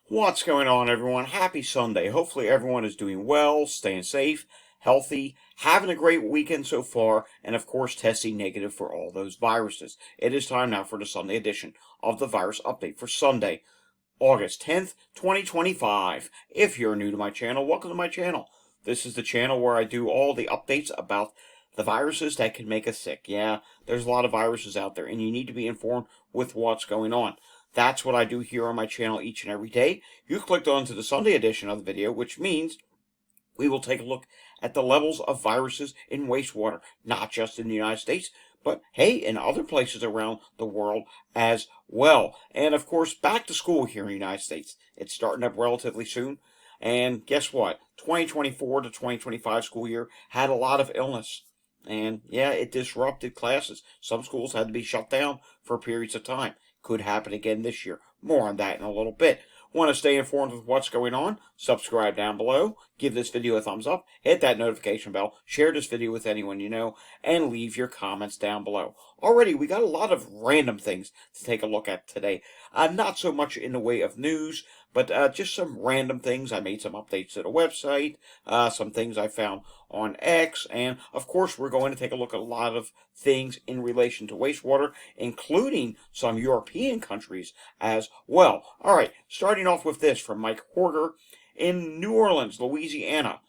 What's going on, everyone? Happy Sunday. Hopefully everyone is doing well, staying safe, healthy, having a great weekend so far, and of course testing negative for all those viruses. It is time now for the Sunday edition of the Virus Update for Sunday, August 10th, 2025. If you're new to my channel, welcome to my channel. This is the channel where I do all the updates about the viruses that can make us sick. Yeah, there's a lot of viruses out there, and you need to be informed with what's going on. That's what I do here on my channel each and every day. You clicked on to the Sunday edition of the video, which means we will take a look at the levels of viruses in wastewater, not just in the United States, but hey, in other places around the world as well. And of course, back to school here in the United States. It's starting up relatively soon. And guess what? 2024 to 2025 school year had a lot of illness. And yeah, it disrupted classes. Some schools had to be shut down for periods of time. Could happen again this year. More on that in a little bit. Want to stay informed with what's going on? Subscribe down below. Give this video a thumbs up. Hit that notification bell. Share this video with anyone you know. And leave your comments down below. Already, we got a lot of random things to take a look at today. Not so much in the way of news, but just some random things. I made some updates to the website. Some things I found on X. And, of course, we're going to take a look at a lot of things in relation to wastewater, including some European countries as well. All right, starting off with this from Mike Horger in New Orleans, Louisiana.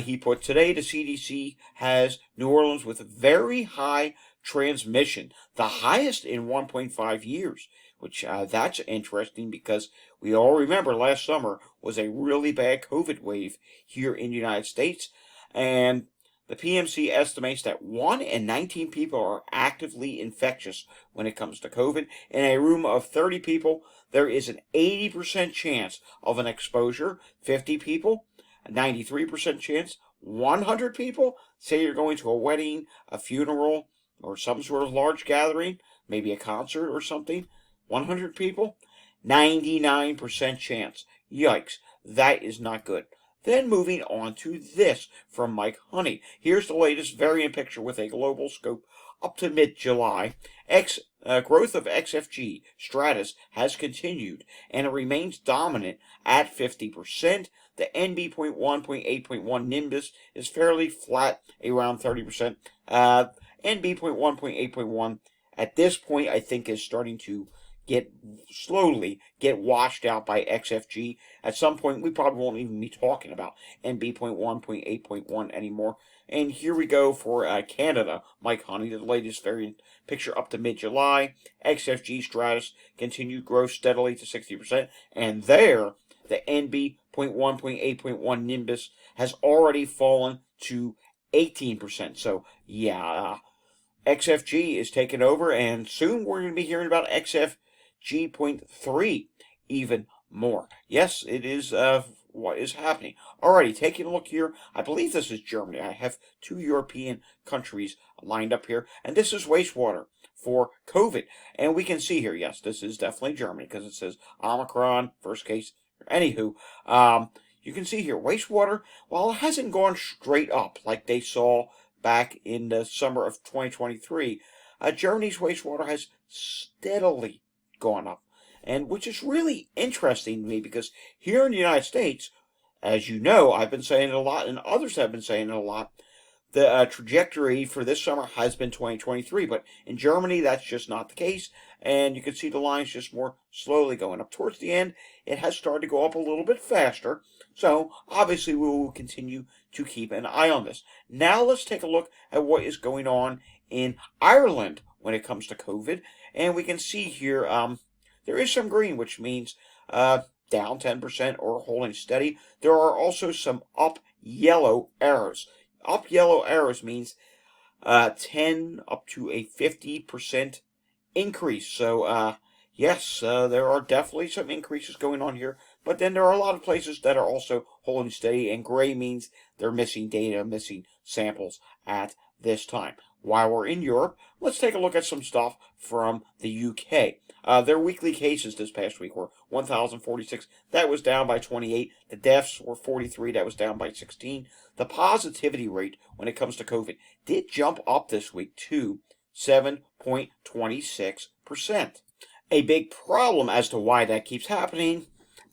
He put, today the CDC has New Orleans with very high transmission, the highest in 1.5 years, which that's interesting because we all remember last summer was a really bad COVID wave here in the United States. And the PMC estimates that 1 in 19 people are actively infectious when it comes to COVID. In a room of 30 people, there is an 80% chance of an exposure. 50 people, a 93% chance. 100 people, say you're going to a wedding, a funeral, or some sort of large gathering, maybe a concert or something. 100 people, 99% chance. Yikes, that is not good. Then moving on to this from Mike Honey. Here's the latest variant picture with a global scope up to mid-July. Growth of XFG stratus has continued, and it remains dominant at 50%. The NB.1.8.1 Nimbus is fairly flat, around 30%. NB.1.8.1 at this point, I think, is starting to slowly get washed out by XFG. At some point, we probably won't even be talking about NB.1.8.1 anymore. And here we go for Canada, Mike Honey, the latest variant picture up to mid-July. XFG stratus continued growth steadily to 60%. And there, the NB.1.8.1 Nimbus has already fallen to 18%. So, yeah, XFG is taking over, and soon we're going to be hearing about XFG.3 even more. Yes, it is what is happening. Alrighty, taking a look here. I believe this is Germany. I have 2 European countries lined up here, and this is wastewater for COVID. And we can see here, yes, this is definitely Germany because it says Omicron, first case. Anywho, you can see here, wastewater, while it hasn't gone straight up like they saw back in the summer of 2023, Germany's wastewater has steadily gone up, and which is really interesting to me because here in the United States, as you know, I've been saying it a lot, and others have been saying it a lot, the trajectory for this summer has been 2023, but in Germany, that's just not the case, and you can see the lines just more slowly going up. Towards the end, it has started to go up a little bit faster, so obviously we will continue to keep an eye on this. Now let's take a look at what is going on in Ireland when it comes to COVID, and we can see here there is some green, which means down 10% or holding steady. There are also some up yellow arrows. Up yellow arrows means 10 up to a 50% increase. So, yes, there are definitely some increases going on here. But then there are a lot of places that are also holding steady. And gray means they're missing data, missing samples at this time. While we're in Europe, let's take a look at some stuff from the UK. Their weekly cases this past week were 1,046. That was down by 28. The deaths were 43. That was down by 16. The positivity rate when it comes to COVID did jump up this week to 7.26%. A big problem as to why that keeps happening,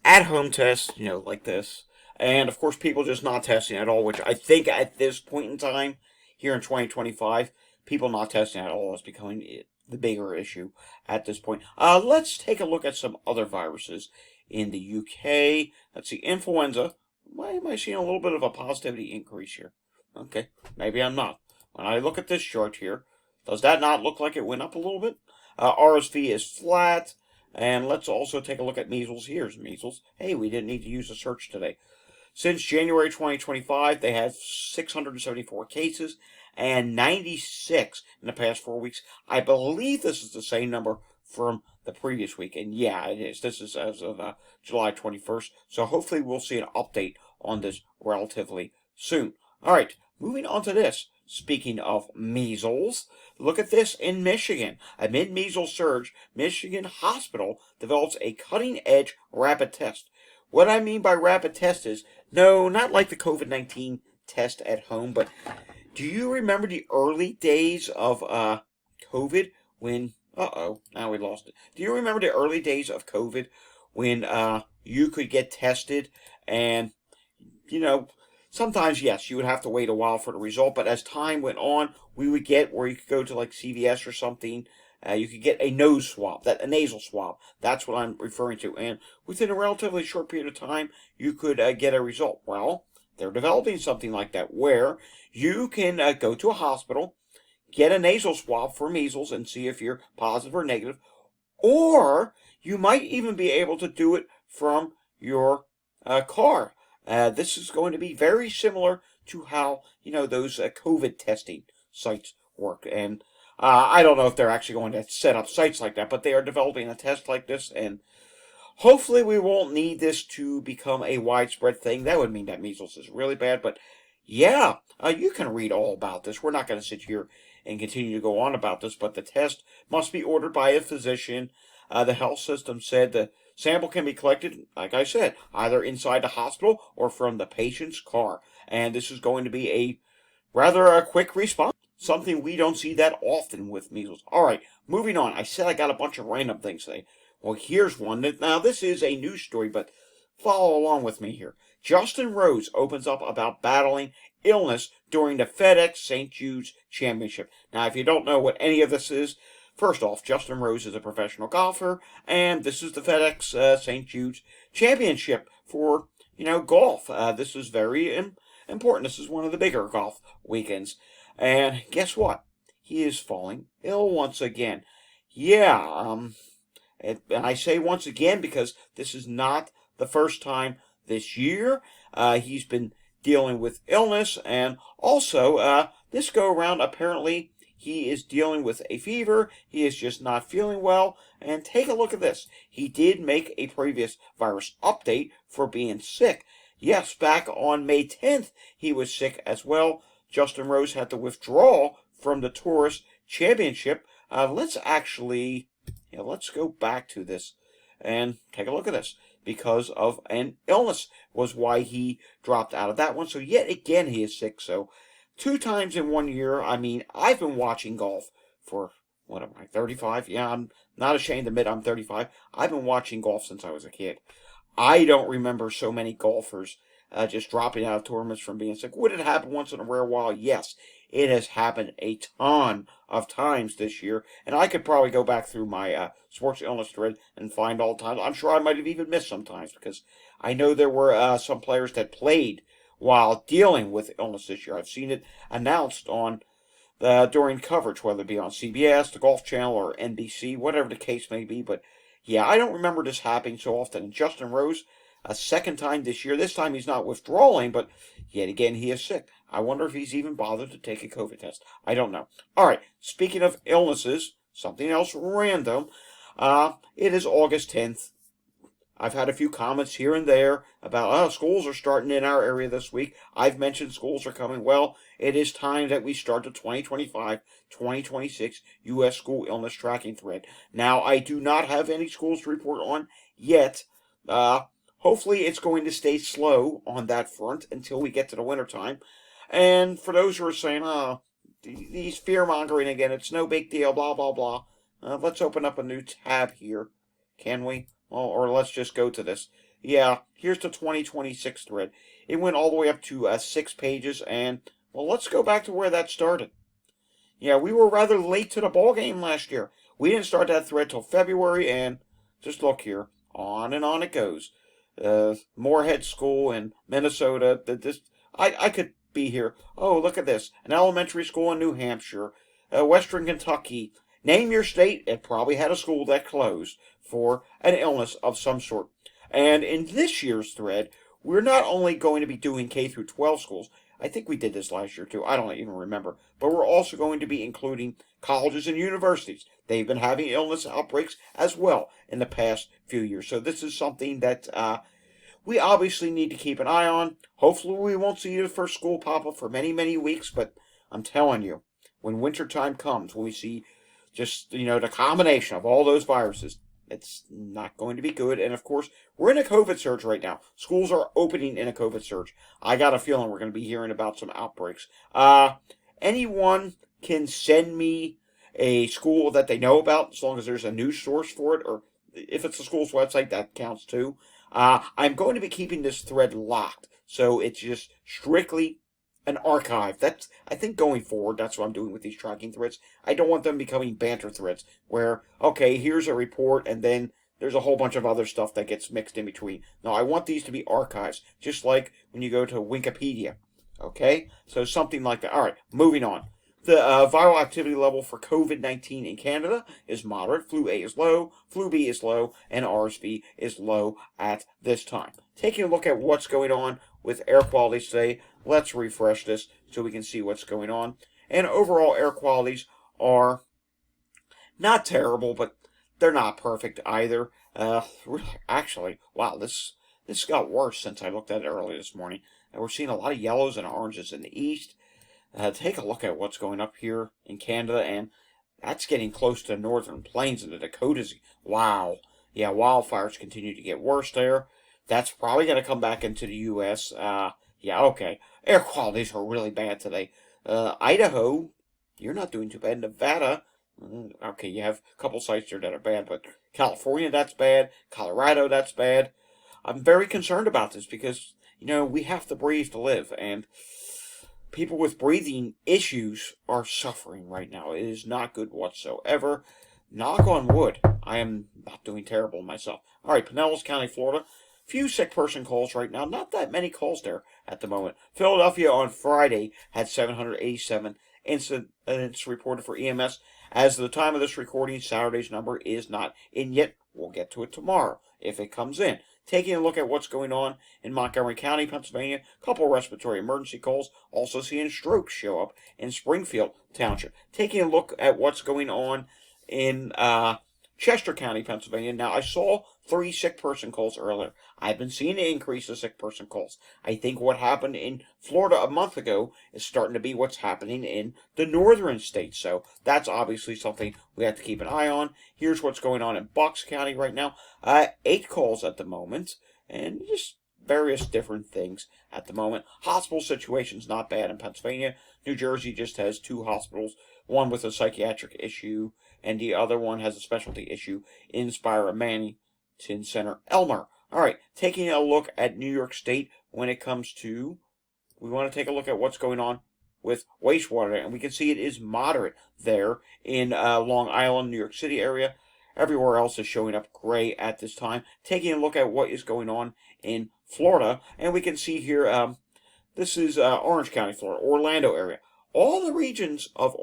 at-home tests, like this. And, of course, people just not testing at all, which I think at this point in time, here in 2025, people not testing at all is becoming the bigger issue at this point. Let's take a look at some other viruses in the UK. Let's see, influenza. Why am I seeing a little bit of a positivity increase here? Okay, maybe I'm not. When I look at this chart here, does that not look like it went up a little bit? RSV is flat. And let's also take a look at measles. Here's measles. Hey, we didn't need to use a search today. Since January 2025, they had 674 cases and 96 in the past 4 weeks. I believe this is the same number from the previous week. And yeah, it is. This is as of July 21st. So hopefully we'll see an update on this relatively soon. All right, moving on to this. Speaking of measles, look at this in Michigan. Amid measles surge, Michigan Hospital develops a cutting-edge rapid test. What I mean by rapid test is, no, not like the COVID-19 test at home, but do you remember the early days of COVID when, now we lost it. Do you remember the early days of COVID when you could get tested and, sometimes, yes, you would have to wait a while for the result, but as time went on, we would get where you could go to like CVS or something. You could get a nose swab, a nasal swab. That's what I'm referring to. And within a relatively short period of time, you could get a result. Well, they're developing something like that where you can go to a hospital, get a nasal swab for measles and see if you're positive or negative, or you might even be able to do it from your car. This is going to be very similar to how, those COVID testing sites work. And I don't know if they're actually going to set up sites like that, but they are developing a test like this. And hopefully we won't need this to become a widespread thing. That would mean that measles is really bad. But yeah, you can read all about this. We're not going to sit here and continue to go on about this, but the test must be ordered by a physician. The health system said the sample can be collected, like I said, either inside the hospital or from the patient's car. And this is going to be a rather a quick response, something we don't see that often with measles. All right, moving on. I said I got a bunch of random things today. Well, here's one. Now, this is a news story, but follow along with me here. Justin Rose opens up about battling illness during the FedEx St. Jude's Championship. Now, if you don't know what any of this is, first off, Justin Rose is a professional golfer, and this is the FedEx St. Jude's Championship for, golf. This is very important. This is one of the bigger golf weekends. And guess what? He is falling ill once again. Yeah, and I say once again because this is not the first time this year. He's been dealing with illness, and also this go around apparently he is dealing with a fever. He is just not feeling well. And take a look at this. He did make a previous virus update for being sick. Yes, back on May 10th, he was sick as well. Justin Rose had to withdraw from the Tourist Championship. Let's go back to this and take a look at this. Because of an illness was why he dropped out of that one. So yet again, he is sick. So 2 times in 1 year. I mean, I've been watching golf for, what am I, 35? Yeah, I'm not ashamed to admit I'm 35. I've been watching golf since I was a kid. I don't remember so many golfers just dropping out of tournaments from being sick. Would it happen once in a rare while? Yes. It has happened a ton of times this year. And I could probably go back through my sports illness thread and find all the times. I'm sure I might have even missed some times because I know there were some players that played while dealing with illness this year. I've seen it announced on during coverage, whether it be on CBS, the Golf Channel, or NBC, whatever the case may be. But yeah, I don't remember this happening so often. And Justin Rose, a second time this year. This time he's not withdrawing, but yet again he is sick. I wonder if he's even bothered to take a COVID test. I don't know. All right, speaking of illnesses, something else random. It is August 10th. I've had a few comments here and there about, schools are starting in our area this week. I've mentioned schools are coming. Well, it is time that we start the 2025-2026 U.S. School Illness Tracking Thread. Now, I do not have any schools to report on yet. Hopefully, it's going to stay slow on that front until we get to the wintertime. And for those who are saying, these fear-mongering again, it's no big deal, blah, blah, blah. Let's open up a new tab here, can we? Well, or let's just go to this. Yeah, here's the 2026 thread. It went all the way up to 6 pages, and well, let's go back to where that started. Yeah, we were rather late to the ball game last year. We didn't start that thread till February, and just look here, on and on it goes. Moorhead School in Minnesota. I could be here. Oh, look at this. An elementary school in New Hampshire, Western Kentucky. Name your state. It probably had a school that closed for an illness of some sort. And in this year's thread, we're not only going to be doing K through 12 schools. I think we did this last year too. I don't even remember. But we're also going to be including colleges and universities. They've been having illness outbreaks as well in the past few years. So this is something that we obviously need to keep an eye on. Hopefully we won't see the first school pop up for many, many weeks. But I'm telling you, when wintertime comes, when we see just, the combination of all those viruses, it's not going to be good. And of course, we're in a COVID surge right now. Schools are opening in a COVID surge. I got a feeling we're going to be hearing about some outbreaks. Anyone can send me a school that they know about, as long as there's a news source for it, or if it's the school's website, that counts too. I'm going to be keeping this thread locked, so it's just strictly an archive. That's, I think, going forward, that's what I'm doing with these tracking threads. I don't want them becoming banter threads where, okay, here's a report and then there's a whole bunch of other stuff that gets mixed in between. No, I want these to be archives, just like when you go to Wikipedia. Okay? So something like that. All right, moving on. The viral activity level for COVID-19 in Canada is moderate. Flu A is low, Flu B is low, and RSV is low at this time. Taking a look at what's going on with air quality today, let's refresh this so we can see what's going on. And overall air qualities are not terrible, but they're not perfect either. Actually, wow, this got worse since I looked at it early this morning. And we're seeing a lot of yellows and oranges in the east. Take a look at what's going up here in Canada, and that's getting close to the northern plains and the Dakotas. Wow. Yeah, wildfires continue to get worse there. That's probably going to come back into the U.S. Yeah, okay. Air qualities are really bad today. Idaho, you're not doing too bad. Nevada, okay, you have a couple sites there that are bad, but California, that's bad. Colorado, that's bad. I'm very concerned about this because, we have to breathe to live, and people with breathing issues are suffering right now. It is not good whatsoever. Knock on wood. I am not doing terrible myself. All right, Pinellas County, Florida. Few sick person calls right now. Not that many calls there at the moment. Philadelphia on Friday had 787 incidents reported for EMS. As of the time of this recording, Saturday's number is not in yet. We'll get to it tomorrow if it comes in. Taking a look at what's going on in Montgomery County, Pennsylvania, a couple respiratory emergency calls. Also seeing strokes show up in Springfield Township. Taking a look at what's going on in Chester County, Pennsylvania. Now, I saw 3 sick person calls earlier. I've been seeing an increase of sick person calls. I think what happened in Florida a month ago is starting to be what's happening in the northern states. So that's obviously something we have to keep an eye on. Here's what's going on in Bucks County right now. 8 calls at the moment, and just various different things at the moment. Hospital situation's not bad in Pennsylvania. New Jersey just has 2 hospitals, one with a psychiatric issue, and the other one has a specialty issue in Spira Manington Center, Elmer. All right, taking a look at New York State when it comes to, we want to take a look at what's going on with wastewater, and we can see it is moderate there in Long Island, New York City area. Everywhere else is showing up gray at this time. Taking a look at what is going on in Florida, and we can see here, this is Orange County, Florida, Orlando area. All the regions of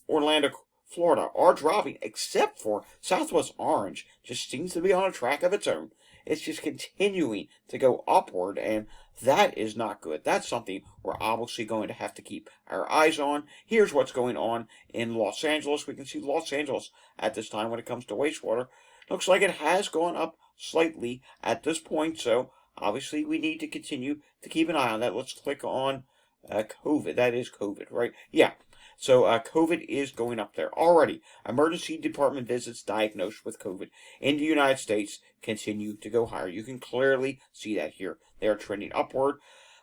Orlando, Florida are dropping, except for Southwest Orange. Just seems to be on a track of its own. It's just continuing to go upward, and that is not good. That's something we're obviously going to have to keep our eyes on. Here's what's going on in Los Angeles. We can see Los Angeles at this time when it comes to wastewater. Looks like it has gone up slightly at this point, so obviously we need to continue to keep an eye on that. Let's click on COVID. That is COVID, right? Yeah. So COVID is going up there already. Emergency department visits diagnosed with COVID in the United States continue to go higher. You can clearly see that here. They are trending upward.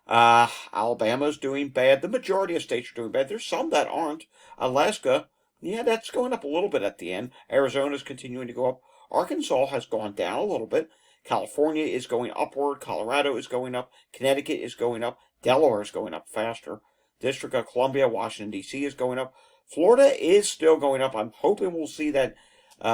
Alabama's doing bad. The majority of states are doing bad. There's some that aren't. Alaska, yeah, that's going up a little bit at the end. Arizona's continuing to go up. Arkansas has gone down a little bit. California is going upward. Colorado is going up. Connecticut is going up. Delaware is going up faster. District of Columbia, Washington, D.C. is going up. Florida is still going up. I'm hoping we'll see that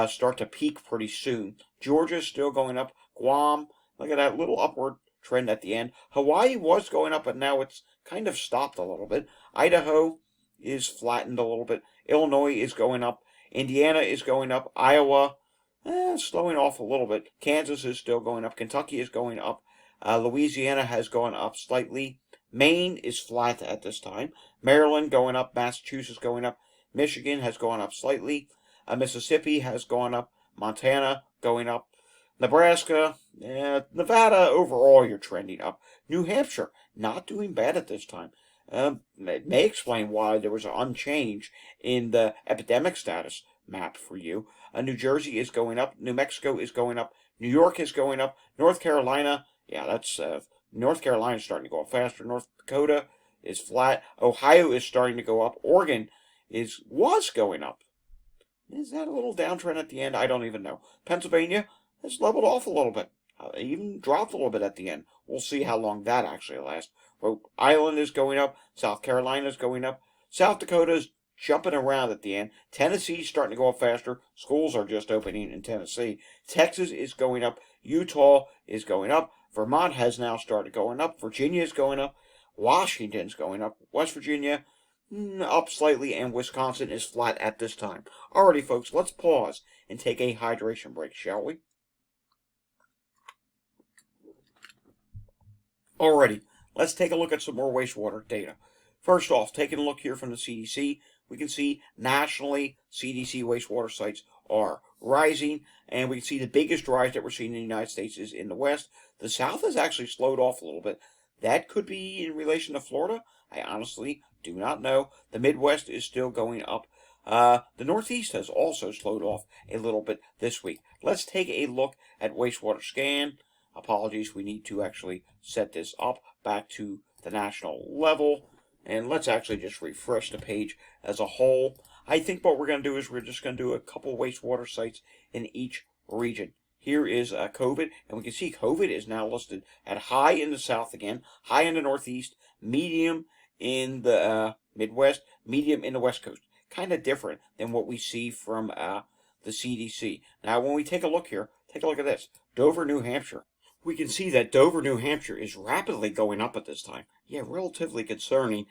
start to peak pretty soon. Georgia is still going up. Guam, look at that little upward trend at the end. Hawaii was going up, but now it's kind of stopped a little bit. Idaho is flattened a little bit. Illinois is going up. Indiana is going up. Iowa, slowing off a little bit. Kansas is still going up. Kentucky is going up. Louisiana has gone up slightly. Maine is flat at this time. Maryland going up. Massachusetts going up. Michigan has gone up slightly. Mississippi has gone up. Montana going up. Nebraska, Nevada, overall you're trending up. New Hampshire, not doing bad at this time. It may explain why there was an unchange in the epidemic status map for you. New Jersey is going up. New Mexico is going up. New York is going up. North Carolina, North Carolina is starting to go up faster. North Dakota is flat. Ohio is starting to go up. Oregon was going up. Is that a little downtrend at the end? I don't even know. Pennsylvania has leveled off a little bit. Even dropped a little bit at the end. We'll see how long that actually lasts. Rhode Island is going up. South Carolina is going up. South Dakota is jumping around at the end. Tennessee is starting to go up faster. Schools are just opening in Tennessee. Texas is going up. Utah is going up. Vermont has now started going up. Virginia is going up. Washington's going up. West Virginia up slightly, and Wisconsin is flat at this time. Alrighty, folks, let's pause and take a hydration break, shall we? Alrighty, let's take a look at some more wastewater data. First off, taking a look here from the CDC, we can see nationally CDC wastewater sites are rising, and we can see the biggest rise that we're seeing in the United States is in the West. The South has actually slowed off a little bit. That could be in relation to Florida. I honestly do not know. The Midwest is still going up. The Northeast has also slowed off a little bit this week. Let's take a look at wastewater scan. Apologies, we need to actually set this up back to the national level. And let's actually just refresh the page as a whole. I think what we're going to do is we're just going to do a couple wastewater sites in each region. Here is COVID, and we can see COVID is now listed at high in the South again, high in the Northeast, medium in the Midwest, medium in the West Coast. Kind of different than what we see from the CDC. Now, when we take a look here, take a look at this. Dover, New Hampshire. We can see that Dover, New Hampshire is rapidly going up at this time. Yeah, relatively concerning.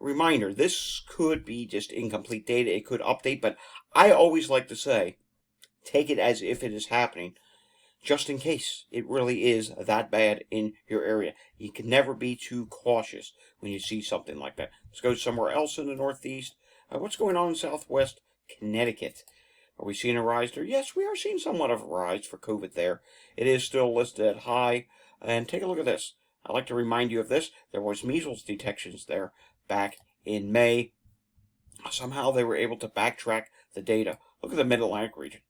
Reminder, this could be just incomplete data. It could update, but I always like to say, take it as if it is happening, just in case it really is that bad in your area. You can never be too cautious when you see something like that. Let's go somewhere else in the Northeast. What's going on in Southwest Connecticut? Are we seeing a rise there? Yes, we are seeing somewhat of a rise for COVID there. It is still listed at high. And take a look at this. I'd like to remind you of this. There was measles detections there back in May. Somehow they were able to backtrack the data. Look at the Mid-Atlantic region.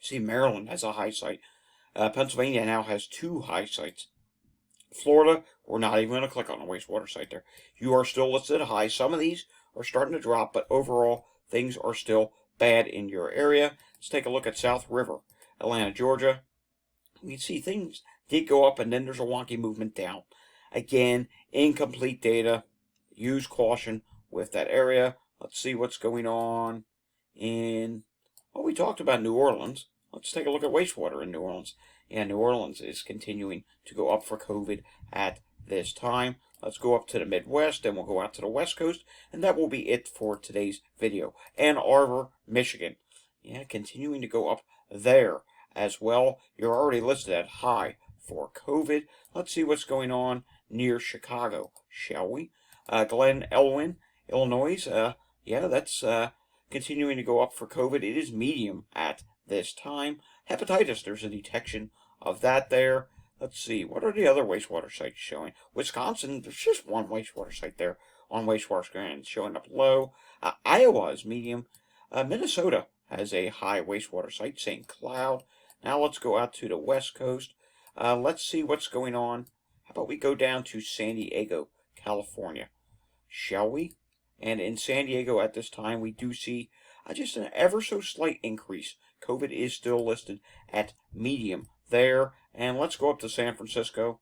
See, Maryland has a high site. Pennsylvania now has 2 high sites. Florida, we're not even going to click on a wastewater site there. You are still listed high. Some of these are starting to drop, but overall, things are still bad in your area. Let's take a look at South River, Atlanta, Georgia. We can see things did go up, and then there's a wonky movement down. Again, incomplete data. Use caution with that area. Let's see what's going on in... Well, we talked about New Orleans. Let's take a look at wastewater in New Orleans. Yeah, New Orleans is continuing to go up for COVID at this time. Let's go up to the Midwest, and we'll go out to the West Coast, and that will be it for today's video. Ann Arbor, Michigan. Yeah, continuing to go up there as well. You're already listed at high for COVID. Let's see what's going on near Chicago, shall we? Glen Elwyn, Illinois. That's continuing to go up for COVID. It is medium at this time. Hepatitis, there's a detection of that there. Let's see, what are the other wastewater sites showing? Wisconsin, there's just one wastewater site there on wastewater scan showing up low. Iowa is medium. Minnesota has a high wastewater site, St. Cloud. Now let's go out to the West Coast. Let's see what's going on. How about we go down to San Diego, California, shall we? And in San Diego at this time, we do see just an ever so slight increase. COVID is still listed at medium there. And let's go up to San Francisco,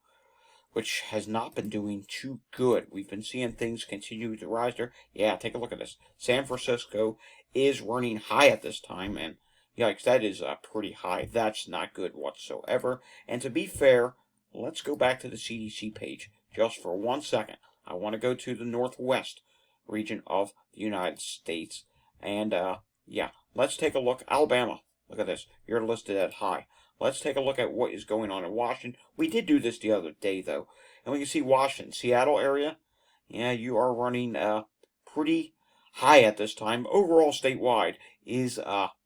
which has not been doing too good. We've been seeing things continue to rise there. Yeah, take a look at this. San Francisco is running high at this time, and yikes, that is pretty high. That's not good whatsoever. And to be fair, let's go back to the CDC page just for 1 second. I want to go to the Northwest region of the United States. And, yeah, let's take a look. Alabama, look at this. You're listed at high. Let's take a look at what is going on in Washington. We did do this the other day, though. And we can see Washington, Seattle area. Yeah, you are running pretty high at this time. Overall, statewide is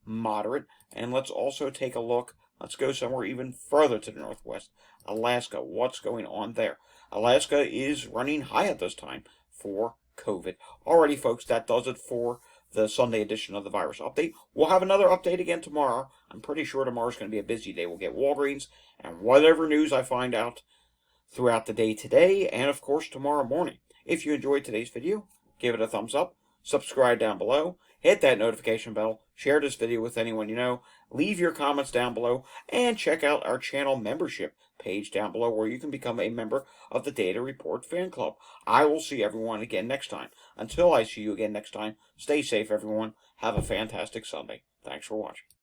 moderate. And let's also take a look. Let's go somewhere even further to the northwest. Alaska, what's going on there? Alaska is running high at this time for COVID. Alrighty, folks, that does it for the Sunday edition of the Virus Update. We'll have another update again tomorrow. I'm pretty sure tomorrow's going to be a busy day. We'll get Walgreens and whatever news I find out throughout the day today and, of course, tomorrow morning. If you enjoyed today's video, give it a thumbs up, subscribe down below, hit that notification bell, share this video with anyone you know, leave your comments down below, and check out our channel membership page down below where you can become a member of the Data Report Fan Club. I will see everyone again next time. Until I see you again next time, stay safe, everyone. Have a fantastic Sunday. Thanks for watching.